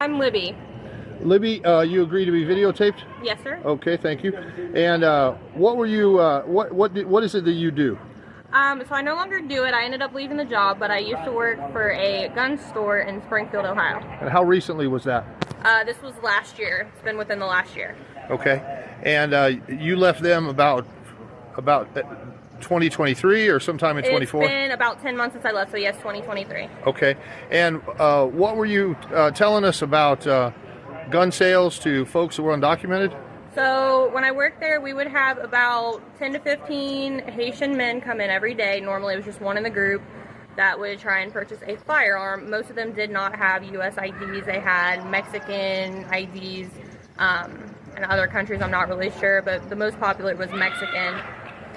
I'm Libby. Libby, you agree to be videotaped? Yes, sir. Okay, thank you. And what were you? What is it that you do? So I no longer do it. I ended up leaving the job, but I used to work for a gun store in Springfield, Ohio. And how recently was that? This was last year. It's been within the last year. Okay. And you left them about 2023 or sometime in 24? It's been about 10 months since I left, so yes, 2023. Okay. And what were you telling us about gun sales to folks who were undocumented? So when I worked there, we would have about 10 to 15 Haitian men come in every day. Normally it was just one in the group that would try and purchase a firearm. Most of them did not have U.S. IDs. They had Mexican IDs, and other countries I'm not really sure, but the most popular was Mexican.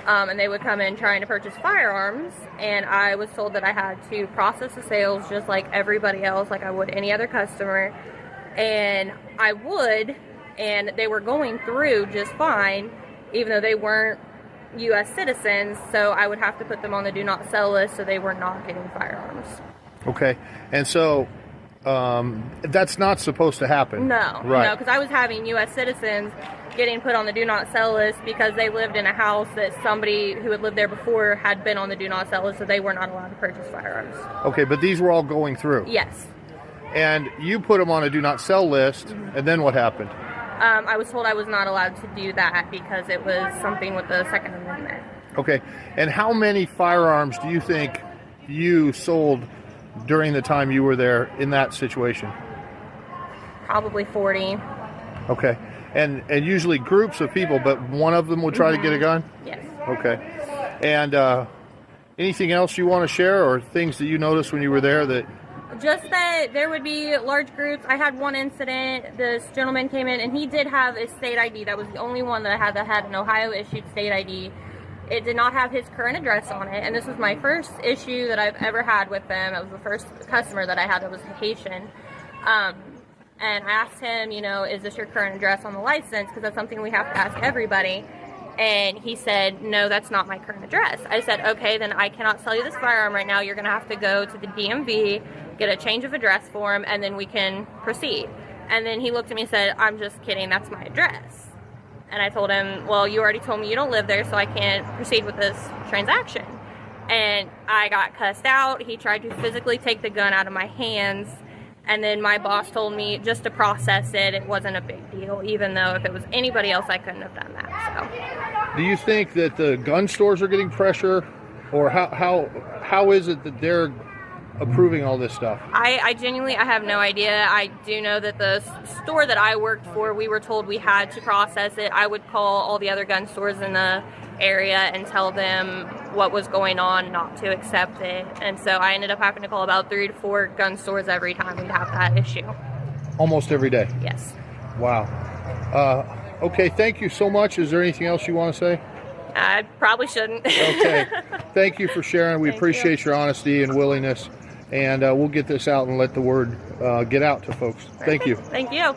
And they would come in trying to purchase firearms, and I was told that I had to process the sales just like everybody else, like I would any other customer. And I would, and they were going through just fine, even though they weren't U.S. citizens, so I would have to put them on the do not sell list so they were not getting firearms. Okay. And so that's not supposed to happen. No, right. No, because I was having U.S. citizens getting put on the do not sell list because they lived in a house that somebody who had lived there before had been on the do not sell list, so they were not allowed to purchase firearms. Okay, but these were all going through? Yes. And you put them on a do not sell list, and then what happened? I was told I was not allowed to do that because it was something with the Second Amendment. Okay. And how many firearms do you think you sold during the time you were there in that situation? Probably 40. Okay. And usually groups of people, but one of them would try to get a gun? Yes. Okay. And anything else you want to share, or things that you noticed when you were there that... Just that there would be large groups. I had one incident. This gentleman came in, and he did have a state ID. That was the only one that I had that had an Ohio-issued state ID. It did not have his current address on it, and this was my first issue that I've ever had with them. It was the first customer that I had that was Haitian. And I asked him, you know, is this your current address on the license? Because that's something we have to ask everybody. And he said, no, that's not my current address. I said, okay, then I cannot sell you this firearm right now. You're going to have to go to the DMV, get a change of address form, and then we can proceed. And then he looked at me and said, I'm just kidding, that's my address. And I told him, well, you already told me you don't live there, so I can't proceed with this transaction. And I got cussed out. He tried to physically take the gun out of my hands. And then my boss told me just to process it. It wasn't a big deal, even though if it was anybody else, I couldn't have done that. So, do you think that the gun stores are getting pressure, or how is it that they're approving all this stuff? I genuinely, I have no idea. I do know that the store that I worked for, we were told we had to process it. I would call all the other gun stores in the area and tell them what was going on, not to accept it. And so I ended up having to call about 3 to 4 gun stores every time we'd have that issue. Almost every day? Yes. Wow. Okay, thank you so much. Is there anything else you want to say? I probably shouldn't. Okay. Thank you for sharing. We appreciate your honesty and willingness. And we'll get this out and let the word get out to folks. Thank you. Thank you.